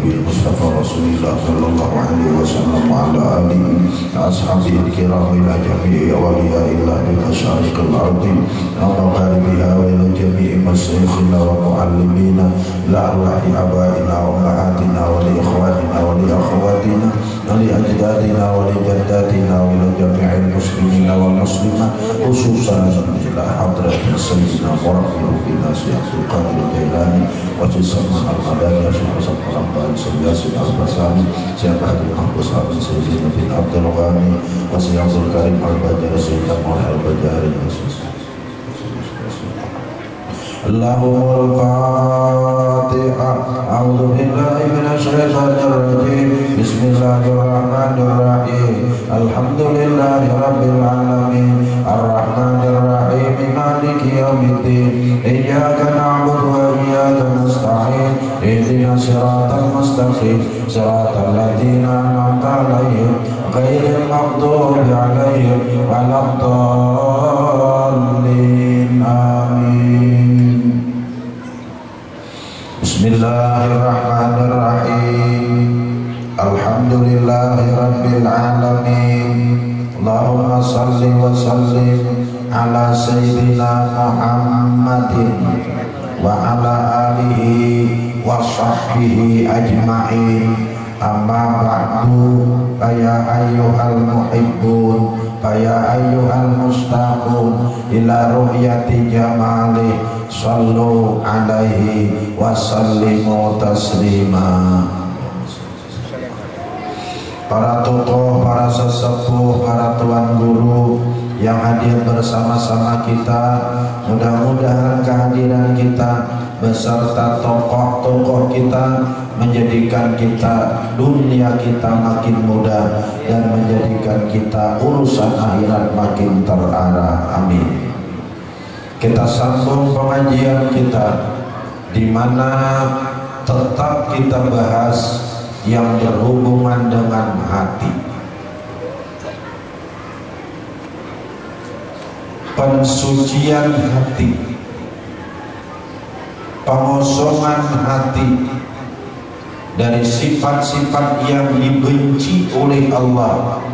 Nabi Mustafa Rasulullah sallallahu alaihi wasallam wa ala alihi ashabihi al-kiram ila jami'i awliyaillah bi masyariqil ardi wa magharibiha wa ila jami'i masyayikhina wa muallimina la arwahi abaina wa ummahatina wa li ikhwanina wa li akhawatina wa li ajdadina wa li jaddatina wa ila jami'il muslimina wal muslimat khususan ila hadratin sayyidina wa rabbina Syekh Qadir Jailani wa Jisman al-Madani Syekh Al-Ambani Syekh Al-Basani Syekh Habib Mahfuz Sayyidina bin Abdul Ghani wa Syekh Abdul Karim Al-Bajari Syekh Al-Bajari Allahumma al-Fatiha A'udzu billahi minasy syaithanir rajim Bismillahirrahmanirrahim Alhamdulillahi rabbil alamin Ar-Rahmanir Rahim Maliki yaumiddin Iyyaka na'budu wa iyyaka nasta'in Ihdinas siratal mustaqim Siratal ladzina an'amta 'alaihim ghairil maghdubi 'alaihim waladdallin amin Bismillahirrahmanirrahim Alhamdulillahi rabbil alamin Allahumma salli wa sallim ala sayyidina Muhammadin wa ala alihi wa sahbihi ajma'in amma ba'du ya ayyuhal muhibbun ya ayyuhal mustaqun ila ru'yati jamali sallu alaihi wa sallimu taslima. Para tokoh, para sesepuh, para tuan guru yang hadir bersama-sama kita, mudah-mudahan kehadiran kita beserta tokoh-tokoh kita menjadikan kita dunia kita makin mudah dan menjadikan kita urusan akhirat makin terarah. Amin. Kita sambung pengajian kita di mana tetap kita bahas yang berhubungan dengan hati. Pensucian hati, pengosongan hati dari sifat-sifat yang dibenci oleh Allah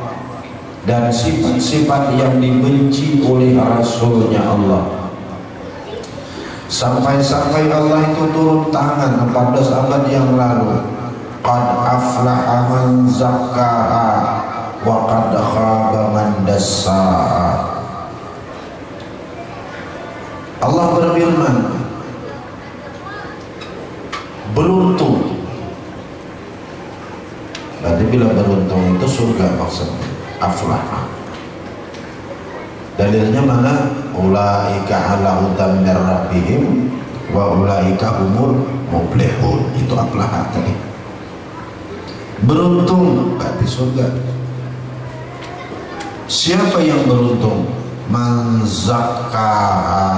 dan sifat-sifat yang dibenci oleh Rasulnya Allah. Sampai-sampai Allah itu turun tangan 14 abad yang lalu. Qad aflaha man zakkaha wa qad khaba man dassaha. Allah berfirman, beruntung. Berarti bila beruntung itu surga maksudnya. Aflaha. Dalilnya mana? Ulaika ala hudan mir rabbihim wa ulaika humul muflihun. Itu aflaha tadi. Beruntung berarti surga. Siapa yang beruntung? Man zakkaha.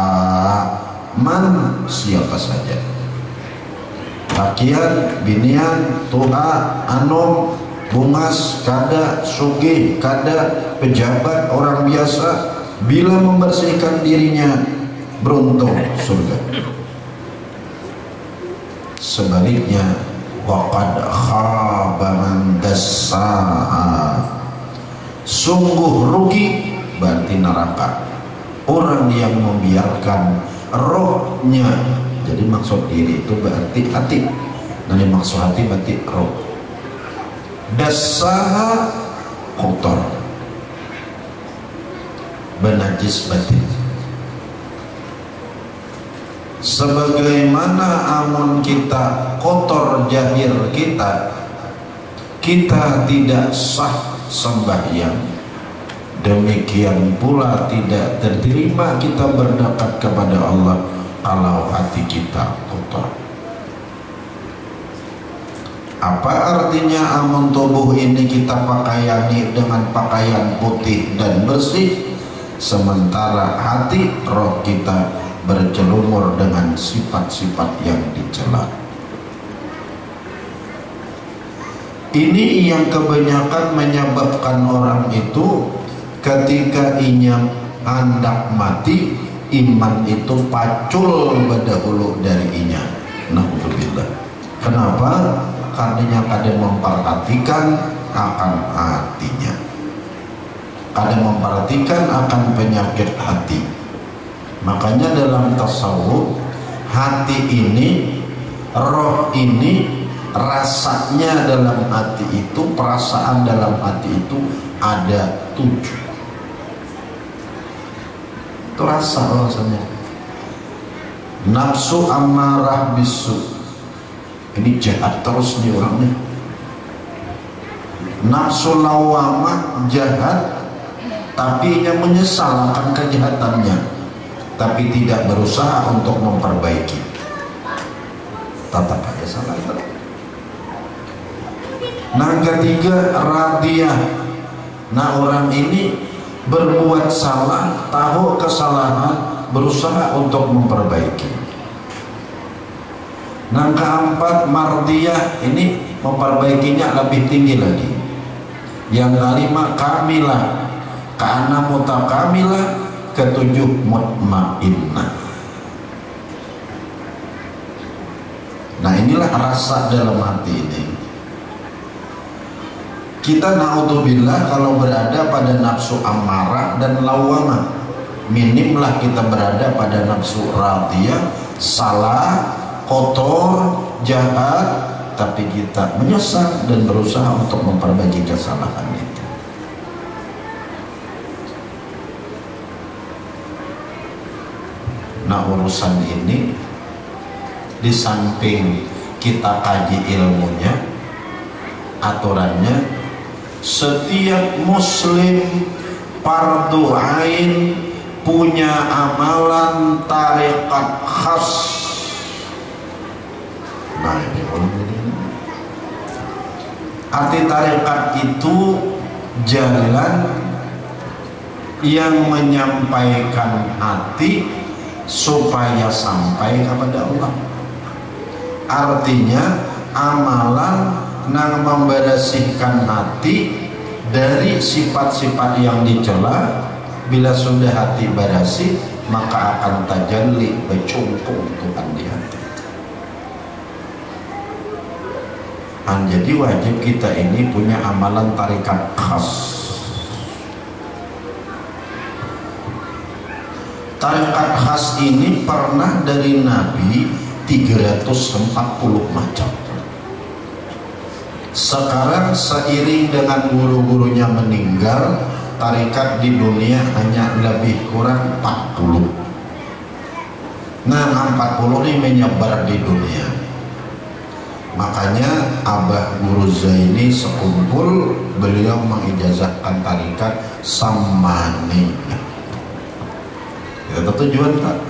Man siapa saja. Lakian, binian, tuha, anom, bungas, kada, sugih, kada, pejabat, orang biasa, bila membersihkan dirinya beruntung surga. Sebaliknya waqad khaba man dassaha. Sungguh rugi berarti neraka orang yang membiarkan rohnya. Jadi maksud diri itu berarti hati, dan yang maksud hati berarti roh. Dassaha kotor, benajis batin. Sebagaimana amun kita kotor jahir kita, kita tidak sah sembahyang. Demikian pula tidak terterima kita berdekat kepada Allah kalau hati kita kotor. Apa artinya amun tubuh ini kita pakaiani dengan pakaian putih dan bersih, sementara hati roh kita bercelumur dengan sifat-sifat yang dicela. Ini yang kebanyakan menyebabkan orang itu ketika inya hendak mati, iman itu pacul berdahulu dari inya. Na'udzubillah. Kenapa? karena kadang memperhatikan akan hatinya, kadang memperhatikan akan penyakit hati. Makanya dalam tasawuf, hati ini, roh ini, rasanya dalam hati itu, perasaan dalam hati itu ada 7. Itu rasa rasanya. Nafsu amarah bisu, ini jahat terus nih orangnya. Nafsu lawamah, jahat tapi ia menyesal akan kejahatannya, tapi tidak berusaha untuk memperbaiki, tetap aja salah. Nah, ketiga radiyah. Nah, orang ini berbuat salah, tahu kesalahan, berusaha untuk memperbaiki. Nah, keempat mardiyah, ini memperbaikinya lebih tinggi lagi. Yang kelima kamilah, keenam mutakamilah, ketujuh mutmainnah. Nah, inilah rasa dalam hati ini. Kita naudzubillah kalau berada pada nafsu amarah dan lawamah, minimlah kita berada pada nafsu radiyah, salah, kotor, jahat, tapi kita menyesal dan berusaha untuk memperbaiki kesalahan itu. Nah, urusan ini di samping kita kaji ilmunya, aturannya setiap muslim fardu ain punya amalan tarekat khas. Nah, ini arti tarekat itu jalan yang menyampaikan hati supaya sampai kepada Allah. Artinya amalan yang membersihkan hati dari sifat-sifat yang dicela. Bila sudah hati bersih, maka akan tajalli, bercumpung Tuhan di hati. Jadi wajib kita ini punya amalan tarekat khas. Tarekat khas ini pernah dari Nabi 340 macam. Sekarang seiring dengan guru-gurunya meninggal, tarekat di dunia hanya lebih kurang 40. Nah, 40 ini menyebar di dunia. Makanya Abah Guru Zaini sekumpul, beliau mengijazahkan tarekat Sammani. Itu tujuan tak?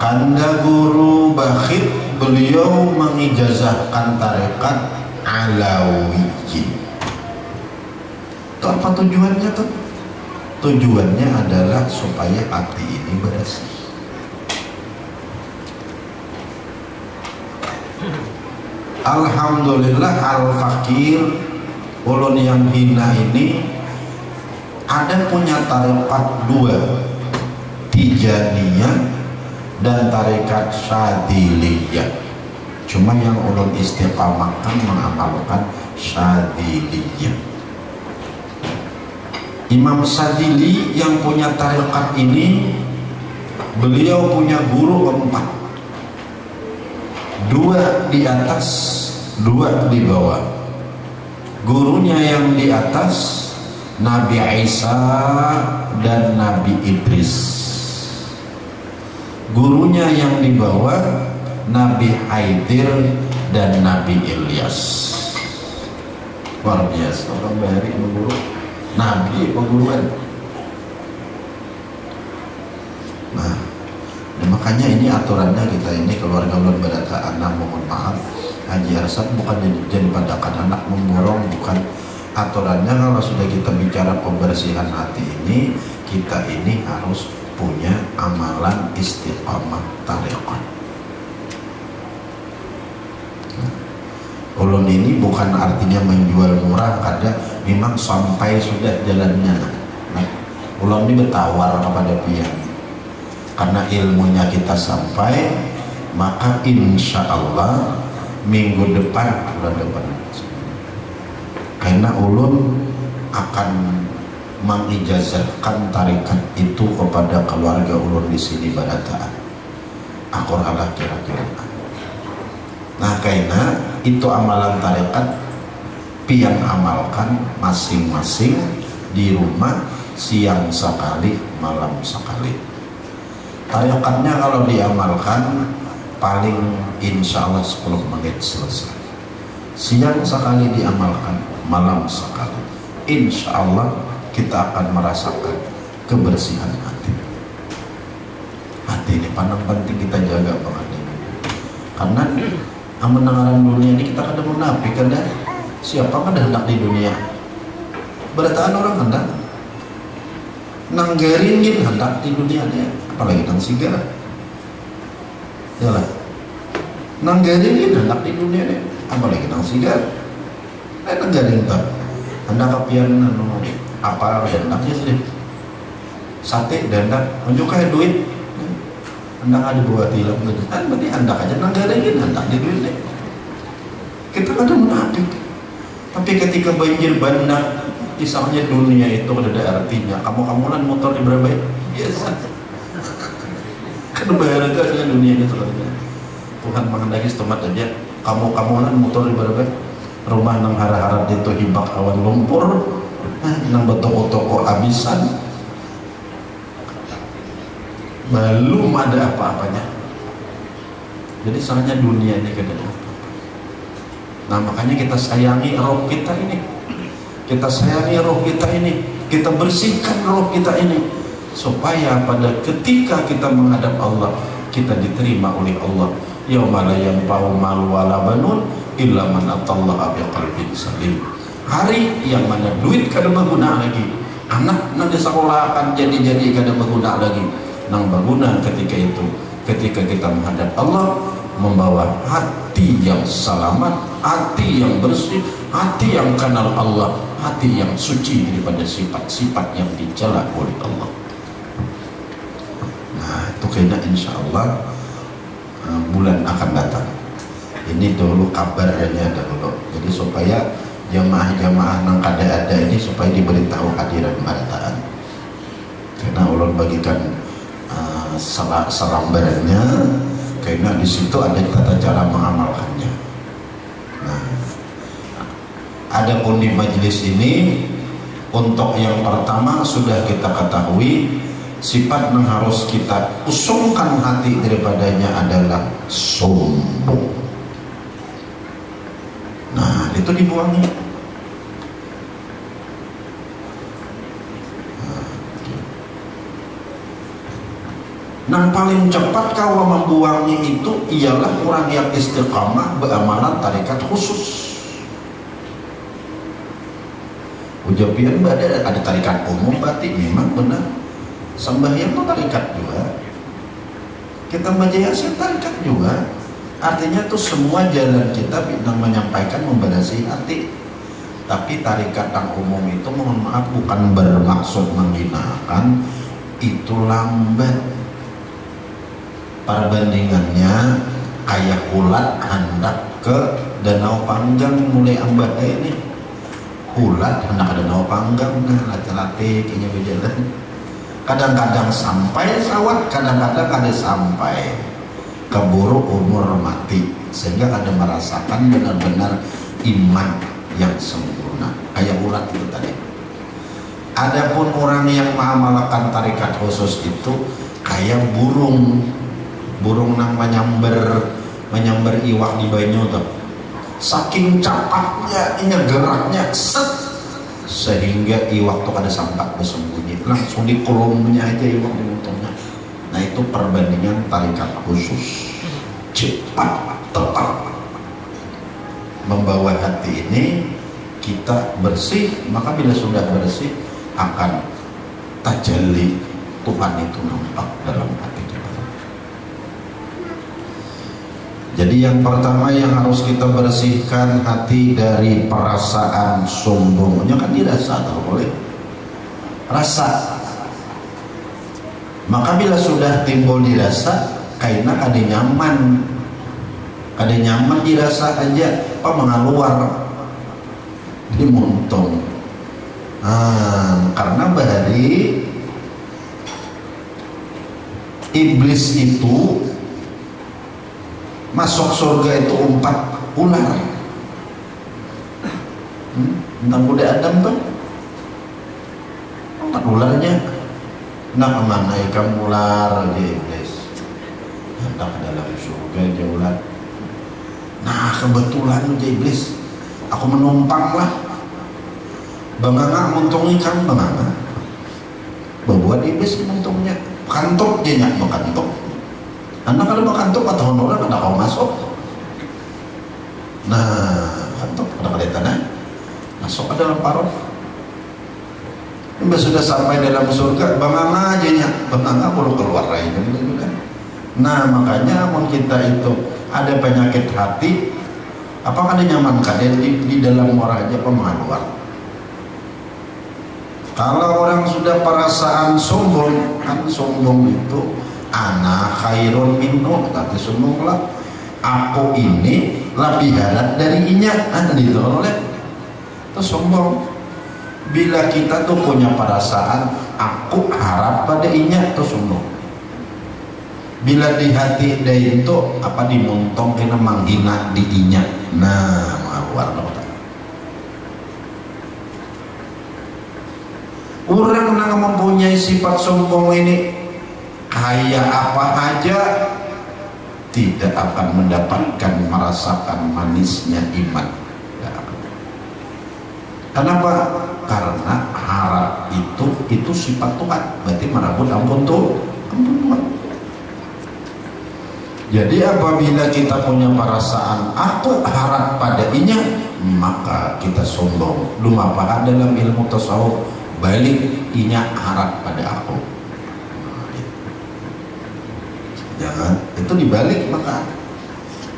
Kanda Guru Bakhit, beliau mengijazahkan tarekat Alawiyyin. Itu apa tujuannya tuh? Tujuannya adalah supaya hati ini bersih. Alhamdulillah al-fakir, ulun yang hina ini ada punya tarekat 2, Tijaniyah dan tarekat Syadiliyah. Cuma yang ulun istiqamahkan mengamalkan Syadiliyah. Imam Syadili yang punya tarekat ini, beliau punya guru 4. 2 di atas, 2 di bawah. Gurunya yang di atas Nabi Isa dan Nabi Idris. Gurunya yang di bawah Nabi Haidir dan Nabi Ilyas. Luar biasa orang bahari mengguru Nabi pengguruan. Nah, makanya ini aturannya kita ini keluarga ulun berata anak, mohon maaf Haji Arsad bukan jadi padakan anak memborong, bukan. Aturannya kalau sudah kita bicara pembersihan hati ini, kita ini harus punya amalan istiqamah tarekat. Ulun ini bukan artinya menjual murah, kada, memang sampai sudah jalannya. Nah, ulun ini bertawar kepada pihak. Karena ilmunya kita sampai, maka insya Allah minggu depan, bulan depan. Karena ulun akan mengijazahkan tarikat itu kepada keluarga ulun di sini Badataan. Aku rala kira-kira. Nah, karena itu amalan tarikat pian amalkan masing-masing di rumah, siang sekali, malam sekali. Tarikatnya kalau diamalkan paling insya Allah 10 menit selesai. Siang sekali diamalkan, malam sekali. Insya Allah kita akan merasakan kebersihan hati. Hati ini paling penting kita jaga banget. Karena menangaran dunia ini kita kada munafik, kada siapa kada hendak di dunia. Berataan orang hendak, nanggarin gin hendak di dunia dia, apalagi nang sigara. Yalah, nanggarin gin hendak di dunia dia, apalagi nang sigara. Nanggarin tak, hendak kapian apa hendaknya sih? Sate hendak, unjuk kayak duit. Hendak ada buat hilang kan berarti hendak aja nanggarin gin hendak di duit deh. Kita kada munafik. Tapi ketika banjir bandang, misalnya dunia itu ada artinya. Kamu-kamulan motor di berapa? Biasa. Kan bayar aja dunia itu. Tuhan menghendaki setomat aja. Kamu-kamulan motor di berapa? Rumah nang harap-harap itu hibak awan lumpur, nang toko-toko abisan. Belum ada apa-apanya. Jadi soalnya dunia ini kada ada. Nah, makanya kita sayangi roh kita ini. Kita sayangi roh kita ini. Kita bersihkan roh kita ini supaya pada ketika kita menghadap Allah, kita diterima oleh Allah. Yauma la yanfa'u malu wala banun illa man atallaha biqalbin salim. Hari yang mana duit kada berguna lagi, anak nang disekolahkan jadi kada berguna lagi. Nang berguna ketika itu, ketika kita menghadap Allah, membawa hati yang selamat, hati yang bersih, hati yang kenal Allah, hati yang suci daripada sifat-sifat yang dicela oleh Allah. Nah, itu kayaknya insya Allah bulan akan datang. Ini dulu kabarnya dahulu. Jadi supaya jamaah-jamaah nang kada ada ini supaya diberitahu hadiran Badataan. Karena ulun bagikan salambarannya, karena di situ ada tata cara mengamalkannya. Nah, adapun di majelis ini, untuk yang pertama sudah kita ketahui sifat yang harus kita usungkan hati daripadanya adalah sombong. Nah, itu dibuangi. Nah, paling cepat kau membuangnya itu ialah orang yang istiqamah beramalan tarikat khusus. Ujabian ada tarikat umum berarti memang benar. Sembahyang itu tarikat juga. Kita majayasi tarikat juga. Artinya tuh semua jalan kita yang menyampaikan memberasi hati. Tapi tarikat yang umum itu mohon maaf bukan bermaksud menghinakan, itu lambat. Perbandingannya kayak ulat hendak ke Danau Panggang mulai ambah ini. Ulat hendak ke Danau Panggang, nah latih-latih kayaknya berjalan. Kadang-kadang sampai sawat, kadang-kadang ada sampai keburu umur mati, sehingga ada merasakan benar-benar iman yang sempurna. Kayak ulat itu tadi. Adapun orang yang mengamalkan tarikat khusus itu kayak burung nang menyambar iwak di banyu tuh. Saking cepatnya ini geraknya set, sehingga iwak tuh kada sampai bersembunyi, langsung di kolomnya aja iwak di motornya. Nah, itu perbandingan tarikat khusus, cepat tepat membawa hati ini kita bersih. Maka bila sudah bersih akan tajalli Tuhan itu nampak dalam hati kita. Jadi yang pertama yang harus kita bersihkan hati dari perasaan sombongnya kan dirasa atau boleh rasa. Maka bila sudah timbul dirasa, karena kada nyaman, Kada nyaman dirasa aja apa mengaluar di montong. Karena bahari iblis itu masuk surga itu 4 ular. Tentang kuda Adam tuh 4 ularnya. Nak mana ikan ular aja iblis. Hendak ke dalam surga aja ular. Nah kebetulan aja iblis, aku menumpang lah. Banganga muntung ikan banganga. Babuat iblis muntungnya. Kantuk dia nyak bakantuk. Anak kalau bakantuk atau orang ada kau masuk. Nah kantuk ada kelihatan masuk ke dalam parut. Ini sudah sampai dalam surga, banganga aja nyak. Banganga perlu keluar lagi kan. Nah makanya mun kita itu ada penyakit hati, apakah dia nyaman kan di dalam orang aja pemaluan. Kalau orang sudah perasaan sombong, kan sombong itu ana khairun minhu, tapi sombong lah. Aku ini lebih harap dari inya, gitu oleh itu sombong. Bila kita tuh punya perasaan aku harap pada inya, itu sombong. Bila di hati dia itu apa dimuntong kena menghina di inya, nah warna. Orang yang mempunyai sifat sombong ini kaya apa aja tidak akan mendapatkan merasakan manisnya iman. Kenapa? Karena harap itu sifat Tuhan. Berarti merabut ampun Tuhan. Jadi apabila kita punya perasaan aku harap pada inya, maka kita sombong. Lumapahan dalam ilmu tasawuf balik inya harap pada aku. Jangan itu dibalik, maka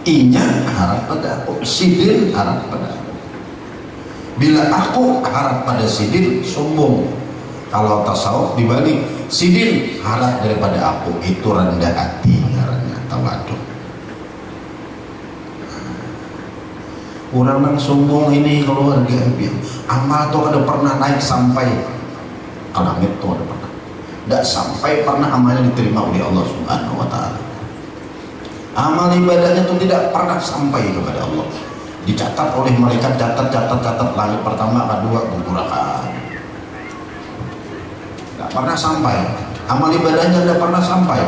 inya harap pada aku, sidin harap pada aku. Bila aku harap pada sidin sombong. Kalau tasawuf dibalik, sidin harap daripada aku, itu rendah hati, karena tawaduk. Orang yang sombong ini keluarga amal tuh ada pernah naik sampai ke langit tuh ada pernah. Tidak sampai pernah amalnya diterima oleh Allah Subhanahu Wa Taala. Amal ibadahnya itu tidak pernah sampai kepada Allah. Dicatat oleh malaikat, catat langit pertama, kedua, gugurakan. Tidak pernah sampai. Amal ibadahnya tidak pernah sampai.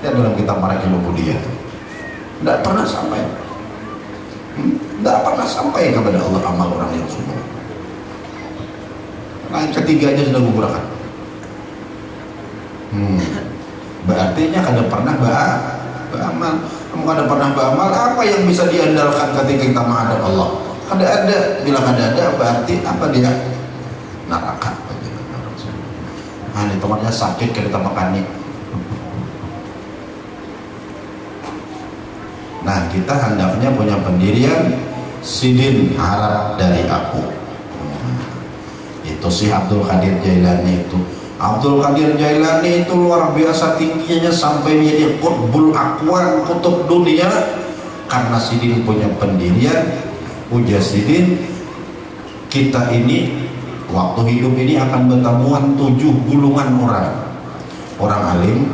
Ya dalam kitab Marakil Ubudiyah. Tidak pernah sampai. Tidak pernah sampai kepada Allah amal orang yang sombong. Langit ketiga aja sudah gugurakan. Berarti kada pernah beramal. Kamu kada pernah beramal, apa yang bisa diandalkan ketika kita menghadap Allah? Kada ada. Bila kada ada, berarti apa dia? Neraka. Ini temannya sakit kita makan nih. Nah kita hendaknya punya pendirian sidin harap dari aku. Itu si Abdul Qadir Jailani itu. Abdul Qadir Jailani itu luar biasa tingginya sampai menjadi qutbul akwan, kutub dunia, karena sidin punya pendirian. Ujar sidin, kita ini waktu hidup ini akan bertemuan 7 gulungan orang. Orang alim,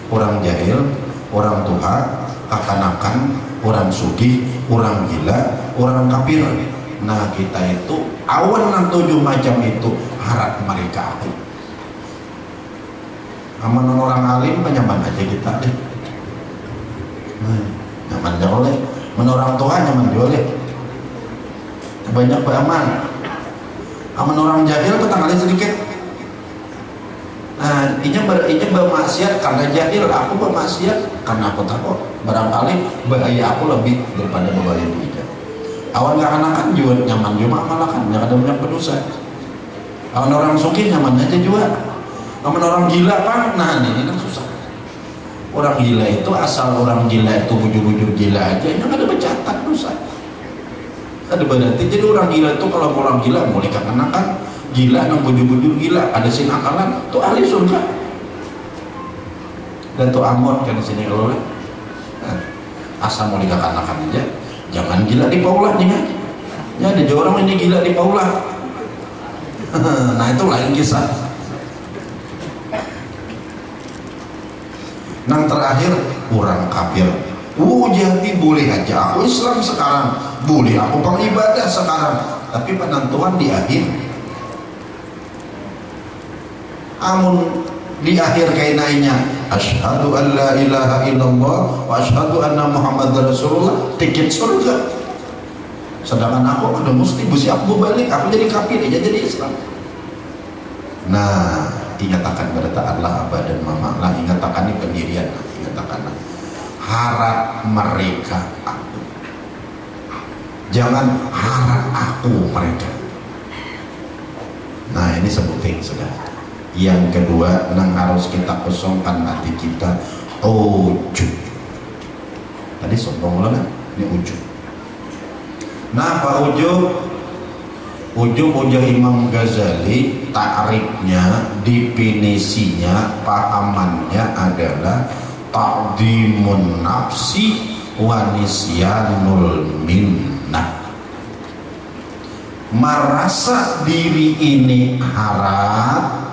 orang jahil, orang tua, kekanakan, orang sugih, orang gila, orang kafir. Nah kita itu awan yang 7 macam itu harap mereka aku. Amanan orang alim nyaman aja kita deh. Nyaman aja oleh. Menurut Tuhan nyaman juga oleh. Banyak beramal. Aman orang jahil petang kali sedikit. Nah, inya bermaksiat karena jahil, aku bermaksiat karena aku takut. Barangkali bahaya aku lebih daripada bahaya dia. Awan gak anakan juga nyaman juga malakan, jangan ada banyak berdosa. Awan orang suki nyaman aja juga. Awan orang gila pak, nah ini kan susah. Orang gila itu asal orang gila itu bujur-bujur gila aja, yang ada bercatat dosa. Ada berarti jadi orang gila itu kalau orang gila boleh kenakan gila, nang bujur-bujur gila, ada sin akalan, tuh ahli surga. Dan tuh amon kan di sini kalau asal mau dikakanakan aja, jangan gila di paulah nih kan. Ya ada orang ini gila di paulah. Nah itu lain kisah. Yang terakhir orang kafir. Jadi boleh aja aku Islam sekarang, boleh aku pengibadah sekarang, tapi penentuan di akhir. Amun di akhir kainainya asyhadu an la ilaha illallah wa asyhadu anna muhammadar rasulullah, tiket surga. Sedangkan aku udah mesti busi aku balik, aku jadi kafir aja jadi Islam. Nah, ingatakan berita Allah abad dan mama lah, ingatakan ini pendirian, ingatakan harap mereka aku, jangan harap aku mereka. Nah ini sebutin sudah. Yang kedua, yang harus kita kosongkan hati kita, ujub. Tadi sombong lah, ini ujub. Nah apa ujub? Ujub Imam Ghazali, ta'rifnya, definisinya, pahamannya adalah ta'dimun nafsi wa nisyanul minnah. Merasa diri ini harap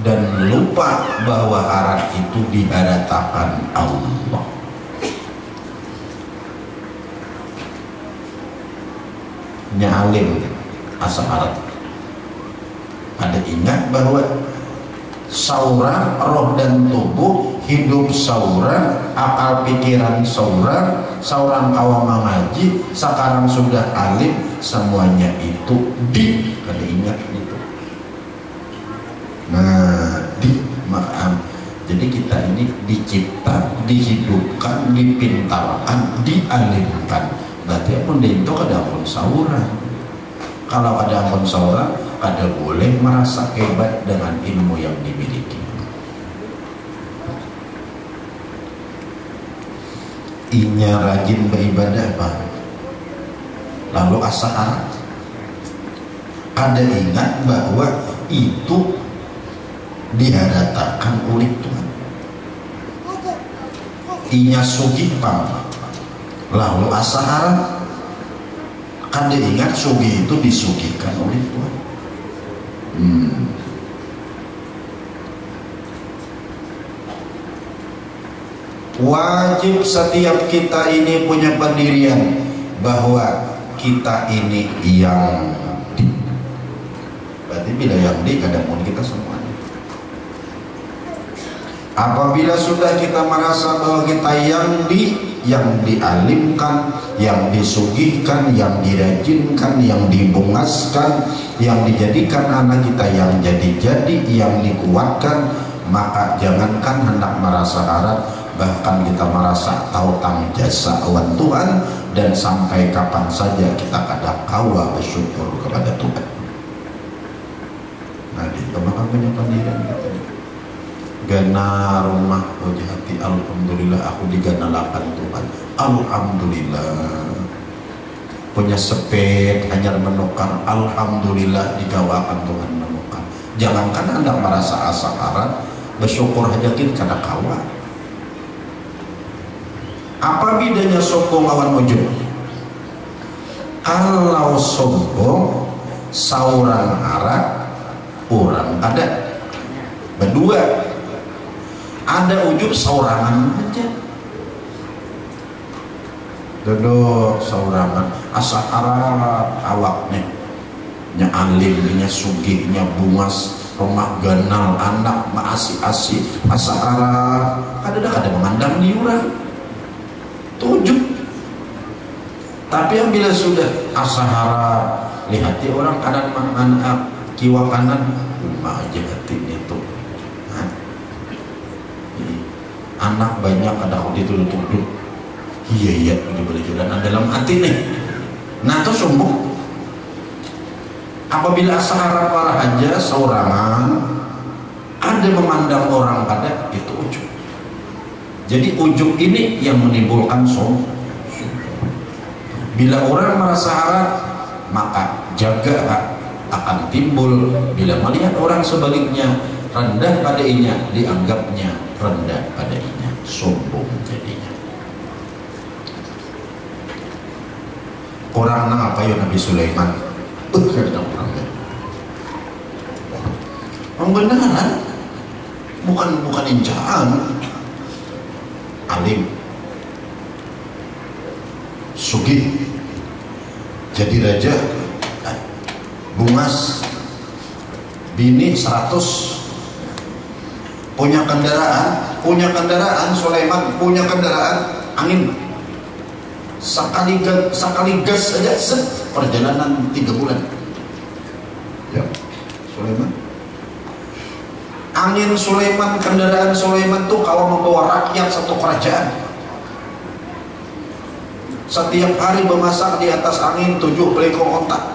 dan lupa bahwa harap itu dihadapkan Allah. Nyalim asa harap. Ada ingat bahwa saurang roh dan tubuh hidup saurang, akal pikiran saurang kawan mengaji, sekarang sudah alim, semuanya itu kada ingat itu. Nah maaf, jadi kita ini dicipta, dihidupkan, dipintarkan, dialimkan. Berarti pun itu kada pun saurang. Kalau ada ampun saurang, kada boleh merasa hebat dengan ilmu yang dimiliki. Inya rajin beribadah apa? Lalu asal ada ingat bahwa itu dihadapkan oleh Tuhan. Inya sugipang, lalu asal ada ingat sugi itu disugikan oleh Tuhan. Wajib setiap kita ini punya pendirian bahwa kita ini yang di. Berarti bila yang di kadang-kadang kita semuanya. Apabila sudah kita merasa bahwa kita yang dialimkan, yang disugihkan, yang dirajinkan, yang dibungaskan, yang dijadikan anak kita yang jadi-jadi, yang dikuatkan, maka jangankan hendak merasa harap, bahkan kita merasa tahu tang jasa awan Tuhan, dan sampai kapan saja kita kadang kawa bersyukur kepada Tuhan. Nah itu maka punya pendirian kita. Gana rumah wajahati, alhamdulillah aku diganalakan Tuhan, alhamdulillah. Punya sepet hanya menukar, alhamdulillah digawakan Tuhan menukar. Jangankan anda merasa asa harap, bersyukur aja kita kada kawa. Apa bedanya sombong lawan ujub? Kalau sombong saurang harap, orang kada. Berdua. Ada ujub saurangan aja. Dodok saurangan, asa harap awaknya, nya alim, nya sugih, nya bungas, rumah ganal, anak maasi-asi, asa harap, kada memandang diurang. Ujub. Tapi yang bila sudah asa harap, lihati orang kanan anak kiwa kanan, rumah aja hati itu. Anak banyak ada waktu itu duduk, iya ini boleh juga dalam hati nih. Nah itu sombong. Apabila asa harap parah aja saurangan, ada memandang orang pada itu ujub. Jadi ujub ini yang menimbulkan sombong. Bila orang merasa harap, maka jaga akan timbul. Bila melihat orang sebaliknya rendah padanya, dianggapnya rendah padanya, sombong jadinya. orang nang apa ya Nabi Sulaiman kata orangnya beneran bukan injaan, alim sugih jadi raja, bungas bini 100, punya kendaraan Sulaiman punya kendaraan angin sekali gas aja perjalanan 3 bulan ya. Sulaiman angin Sulaiman, kendaraan Sulaiman tuh kalau membawa rakyat satu kerajaan. Setiap hari memasak di atas angin 7 belekong ontak.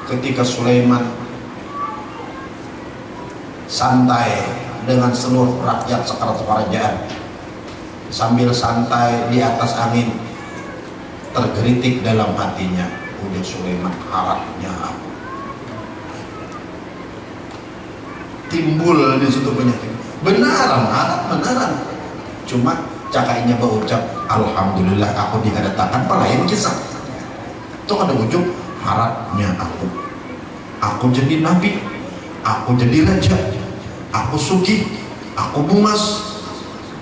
Ketika Sulaiman santai dengan seluruh rakyat sekerat kerajaan, sambil santai di atas angin, tergelitik dalam hatinya, udah Sulaiman harapnya timbul di situ penyakit. Benaran, cuma cakainya berucap alhamdulillah aku dikatakan pelayan kisah. Itu ada ujung harapnya aku jadi nabi, aku jadi raja, aku sugih, aku bungas,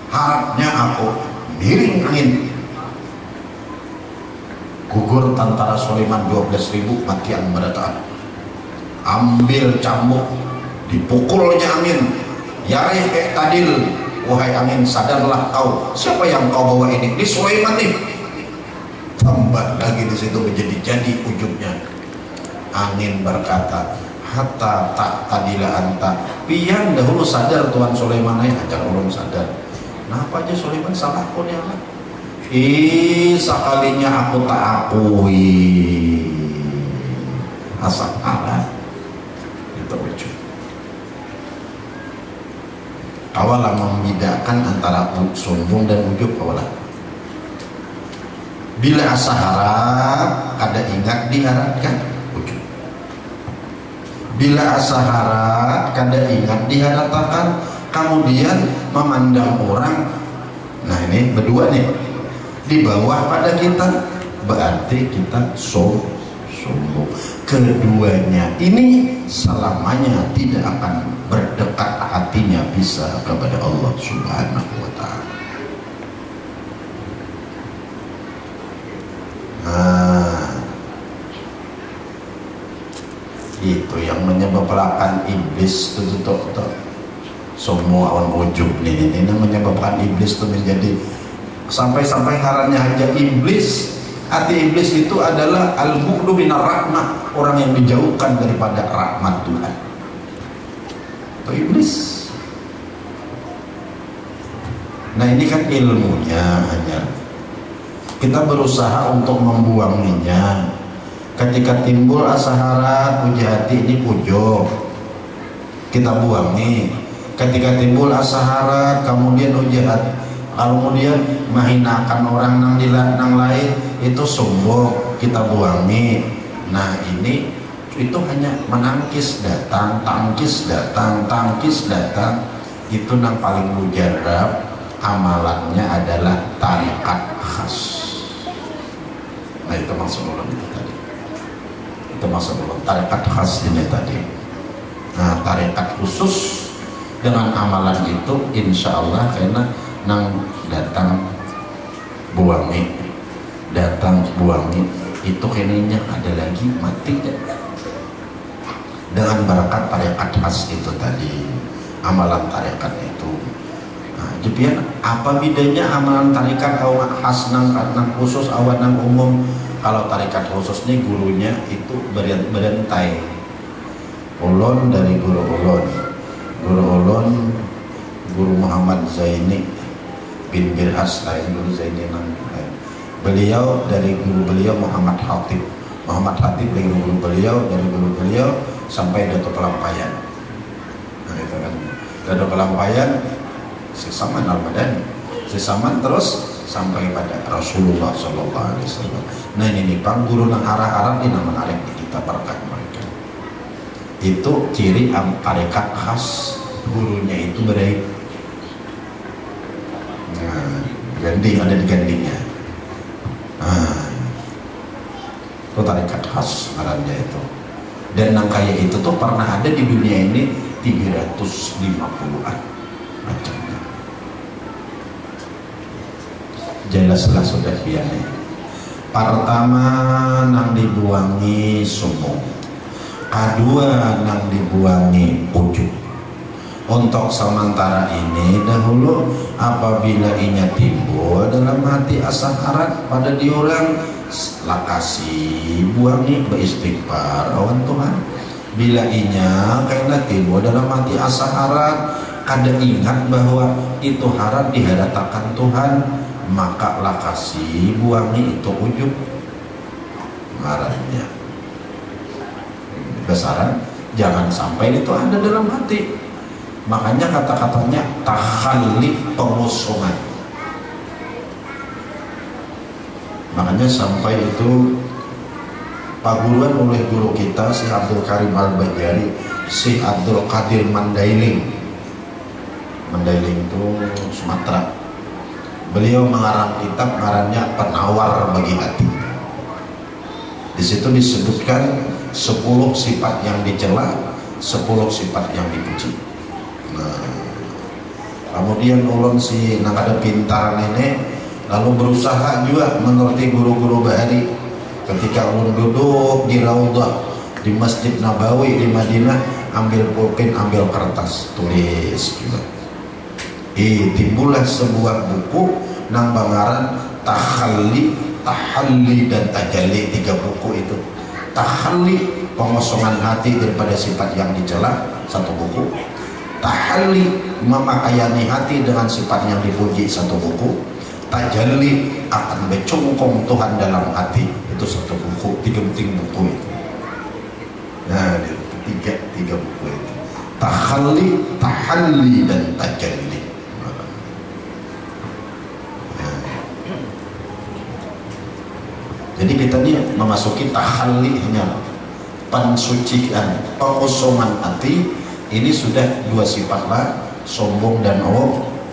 harapnya aku miring angin. Gugur tentara Sulaiman 12.000 matian berataan. Ambil cambuk, dipukulnya angin, yareh tadil, wahai angin sadarlah kau, siapa yang kau bawa ini? Di Sulaiman nih. Tambah lagi di situ menjadi ujungnya. Angin berkata, hatta tak tadila anta, pian dahulu sadar Tuan Sulaiman ajar ulun sadar. Kenapa aja Sulaiman salah pun ya Allah? Sekalinya aku tak akui asal Allah itu ujung. Awalah membedakan antara sombong dan ujub awalah. Bila asa harap kada ingat diharapkan ujub. Bila asa harap kada ingat diharapkan, kemudian memandang orang. Nah ini berdua nih di bawah pada kita, berarti kita sombong. Keduanya ini selamanya tidak akan berdekat hatinya bisa kepada Allah Subhanahu wa ta'ala. Itu yang menyebabkan iblis itu semua awan ujub ini menyebabkan iblis itu menjadi sampai ngarannya aja iblis. Arti iblis itu adalah al-bu'du minar rahmah, orang yang dijauhkan daripada rahmat Tuhan. Itu iblis. Nah ini kan ilmunya hanya kita berusaha untuk membuanginya. Ketika timbul asa harap, puji hati ini pujo, kita buangi. Ketika timbul asa harap, kemudian uji hati, kemudian menghinakan orang nang lain, itu sombong, kita buangi. Nah ini itu hanya menangkis datang, tangkis datang, tangkis datang. Itu yang paling mujarab, amalannya adalah tarikat khas. Nah itu maksud ulun itu tadi. Itu maksud ulun, tarikat khas ini tadi. Nah tarikat khusus dengan amalan itu insya Allah karena nang datang buangi, itu kayaknya ada lagi mati deh. Dengan barakat tarekat khas itu tadi, amalan tarekat itu. Nah, jadi apa bedanya amalan tarekat awan khas nang khusus awan nang umum? Kalau tarekat khusus nih gurunya itu berentai. Ulun dari guru ulun, Guru Muhammad Zaini bin Birhas lain, Guru Zaini nang beliau dari guru beliau Muhammad Hatib dari guru beliau sampai Dato Pelampayan. Nah itu kan Dato Pelampayan Sisaman Al-Madani, Sisaman terus sampai pada Rasulullah Sallallahu Alaihi Wasallam. Nah ini pang guru nang arah-arah ini nama arek kita berkat mereka. Itu ciri tarekat khas, gurunya itu berai. Nah ganding ada di gandingnya. Nah, itu tarekat khas ngarannya itu. Dan yang kayak itu tuh pernah ada di dunia ini 350-an macamnya. Jelaslah sudah biasa. Pertama nang dibuangi sombong, kedua nang dibuangi ujub. Untuk sementara ini dahulu apabila inya timbul dalam hati asa harap pada diorang, lakasi buangi beristighfar awan Tuhan. Bila inya karena timbul dalam hati asa harap, kada ingat bahwa itu harap dihadapkan Tuhan, maka lakasi buangi itu ujub ngarannya. Besaran jangan sampai itu ada dalam hati. Makanya kata-katanya takhalli, pengusungan. Makanya sampai itu paguruan oleh guru kita si Abdul Karim Al-Bajari, si Abdul Qadir Mandailing. Mandailing itu Sumatera. Beliau mengarang kitab ngarannya Penawar Bagi Hati. Di situ disebutkan 10 sifat yang dicela, 10 sifat yang dipuji. Nah, kemudian ulun si nak ada pintar nenek lalu berusaha juga menuruti guru-guru bahari. Ketika ulun duduk di Raudhah di Masjid Nabawi di Madinah, ambil pulpen, ambil kertas, tulis juga. Timbullah sebuah buku nang bangaran Takhalli, Tahalli dan Tajalli. 3 buku itu. Tahalli, pengosongan hati daripada sifat yang dicela, 1 buku. Tahalli, memakayani hati dengan sifat yang dipuji, 1 buku. Tajalli, akan becungkong Tuhan dalam hati, itu 1 buku. 3 buku itu. Nah, tiga buku itu. Tahalli, Tahalli dan Tajalli. Jadi kita ini memasuki tahallinya, pensucian, pengosongan hati. Ini sudah 2 sifat lah, sombong dan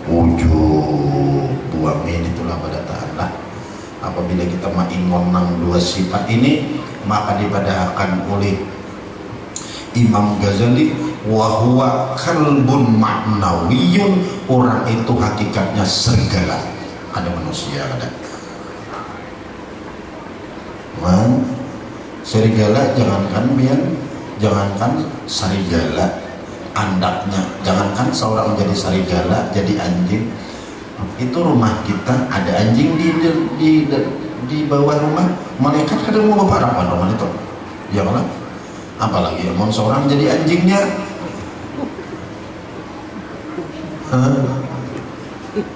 ujub. Buangin itulah pada ta'ala. Apabila kita menang 2 sifat ini, maka dibadahkan oleh Imam Ghazali, wahuwa kalbun ma'nawiyun, orang itu hakikatnya serigala. Ada manusia, ada serigala. Jangankan serigala, andaknya, jangankan seorang jadi serigala, jadi anjing. Itu rumah kita ada anjing di bawah rumah, malaikat kadang mau berparah pada rumah itu, ya kan? Apalagi mau seorang jadi anjingnya.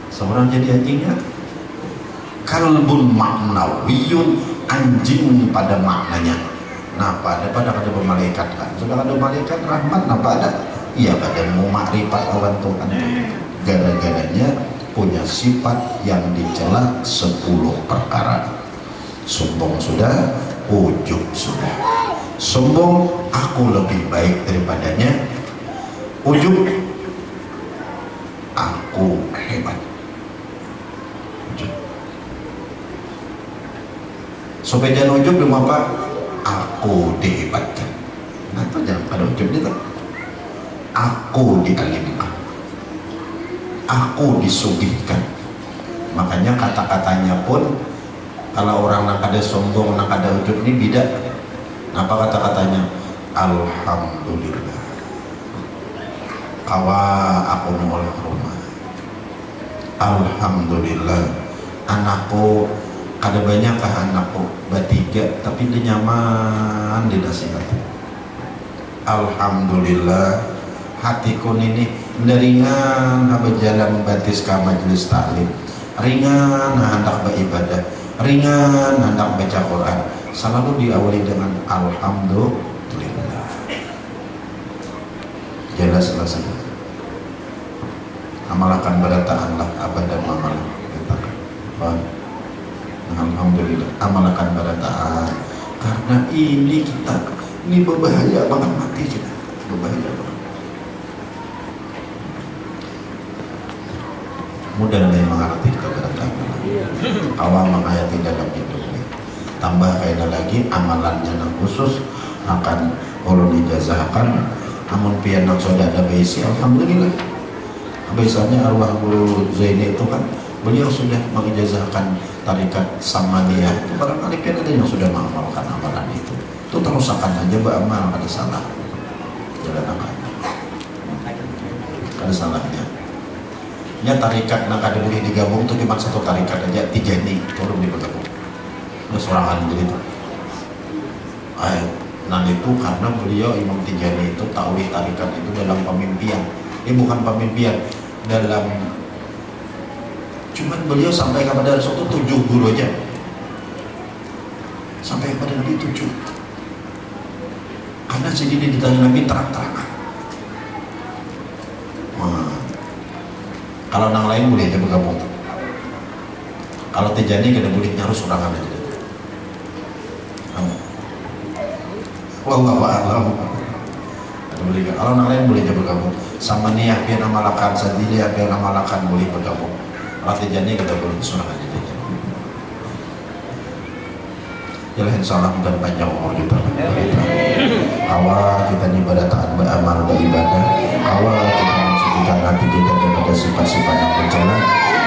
Seorang jadi anjingnya. Kalbun maknawiyun, anjing pada maknanya. Nah, pada malaikat kan. Sudah ada malaikat rahmat, apa ada? Iya, pada mau makrifat awan Tuhan. Gara-garanya punya sifat yang dicela 10 perkara. Sombong sudah, ujub sudah. Sombong, aku lebih baik daripadanya. Ujub, aku hebat. Ujub. Supaya jangan ujub dengan apa? Aku dihebatkan. Nah, itu jangan pada ujub itu. Aku dialimkan, aku disugihkan. Makanya kata-katanya pun kalau orang nak ada sombong, nak ada ujub ini beda. Apa kata-katanya? Alhamdulillah. Kawa aku oleh rumah. Alhamdulillah. Anakku kada banyak kah anakku? Bertiga, tapi dia nyaman di nasihat. Alhamdulillah. Hatiku ini ringan berjalan batis ke majelis taklim, ringan hendak beribadah, ringan hendak baca Quran. Selalu diawali dengan alhamdulillah. Jelas selesai. Amalkan berataan lah abadan mamal. Alhamdulillah. Amalkan berataan. Karena ini kita ini berbahaya banget, mati kita. Berbahaya banget. Mudah yang mengerti kita berataan. Awal menghayati dalam hidup. tambah kayaknya lagi amalannya nang khusus akan ulun ijazahkan. Amun pian nang sudah ada baisi, alhamdulillah. Biasanya arwah Guru Zaini itu kan beliau sudah mengijazahkan tarikat Samaniyah. Itu barangkali pian ada yang sudah mengamalkan amalan itu. Itu terusakan aja beramal, ada salah. Jalan akan. Ada salahnya. Ya tarikat nak ada boleh digabung itu cuma satu tarikat aja, Tijani turun digabung. Ada sorangan begitu. Nah itu karena beliau Imam Tijani itu takwih tarikat itu dalam pemimpian. Bukan pemimpian, dalam cuman beliau sampai kepada suatu 7 guru aja. Sampai kepada Nabi 7. Karena sendiri ditanya Nabi terang-terangan. Kalau nang lain boleh aja bergabung. Kalau Tijani kena boleh nyarus sorangan aja. Wallahu a'lam. Kalau nang lain boleh aja bergabung. Sama niat biar namalakan, sadili biar namalakan boleh bergabung. Kalau Tijani kita boleh sorangan aja. Jalan salam dan panjang umur kita. Awal kita ibadah taat beramal beribadah. Awal kita mensucikan hati kita daripada sifat-sifat yang mencela,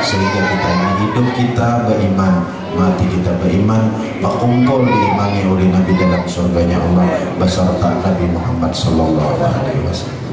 sehingga kita ini hidup kita beriman, mati kita beriman, berkumpul diimani oleh Nabi dalam surganya Allah beserta Nabi Muhammad sallallahu alaihi wasallam.